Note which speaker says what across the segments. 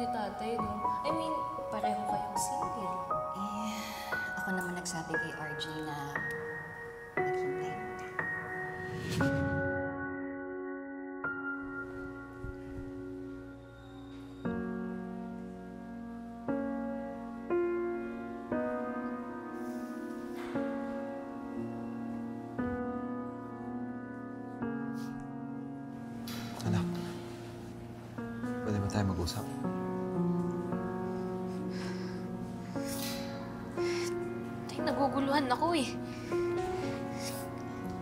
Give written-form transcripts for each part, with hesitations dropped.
Speaker 1: ni tatay, no? I mean, pareho kayong single.
Speaker 2: Eh, ako naman nagsabi kay RJ na maghintay.
Speaker 3: Anak, pwede ba tayo mag-usap?
Speaker 1: Tay, naguguluhan ako eh.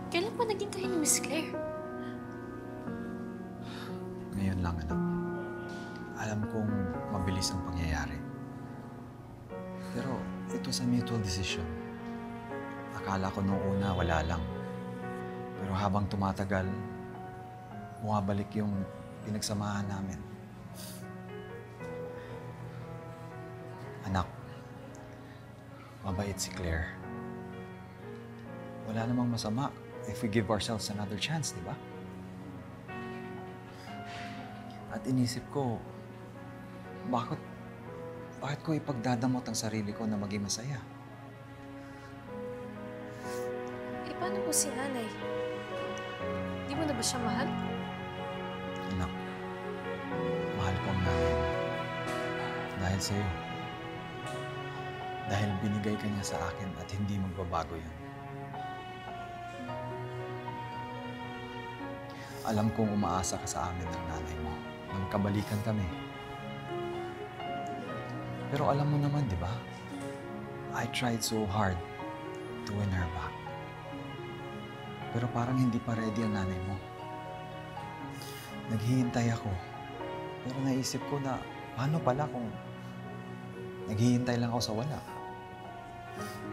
Speaker 1: Kailan pa naging kayo ni Miss Claire?
Speaker 3: Ngayon lang, anak. Alam kong mabilis ang pangyayari. Pero it was a mutual decision. Akala ko noong una wala lang. Pero habang tumatagal, bumabalik yung pinagsamahan namin. Anak, mabait si Claire. Wala namang masama if we give ourselves another chance, di ba? At inisip ko, bakit ko ipagdadamot ang sarili ko na maging masaya?
Speaker 1: Eh, paano po si nanay? Di mo na ba siya mahal?
Speaker 3: Anak, mahal ko ang nanay mo. Dahil sa'yo. Dahil binigay ka niya sa akin at hindi magbabago yun. Alam kong umaasa ka sa amin ng nanay mo na magkabalikan kami. Pero alam mo naman, di ba? I tried so hard to win her back. Pero parang hindi pa ready ang nanay mo. Naghihintay ako. Pero naisip ko na, paano pala kung naghihintay lang ako sa wala?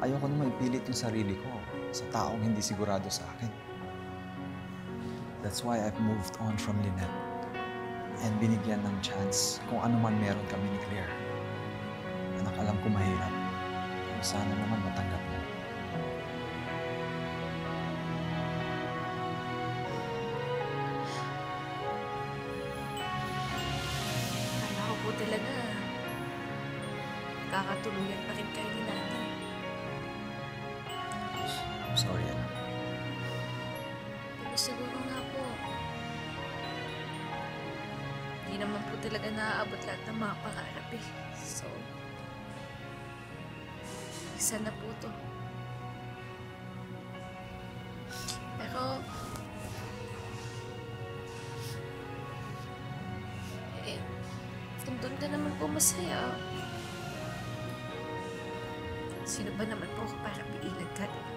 Speaker 3: Ayoko na maipilit yung sarili ko sa taong hindi sigurado sa akin. That's why I've moved on from Lynette and binigyan ng chance kung ano man meron kami ni Claire. Anak, alam ko mahirap. Pero sana naman matanggap mo.
Speaker 1: Kala ko po talaga, kakatuluyan pa rin kayo ni nanay.
Speaker 3: I'm sorry, anak.
Speaker 1: Pero siguro nga po, hindi naman po talaga naaabot lahat ng mga pangarap eh. So, isa na po to. Pero, eh, kung doon ka naman po masaya, sino ba naman po ako para piilan ka, diba?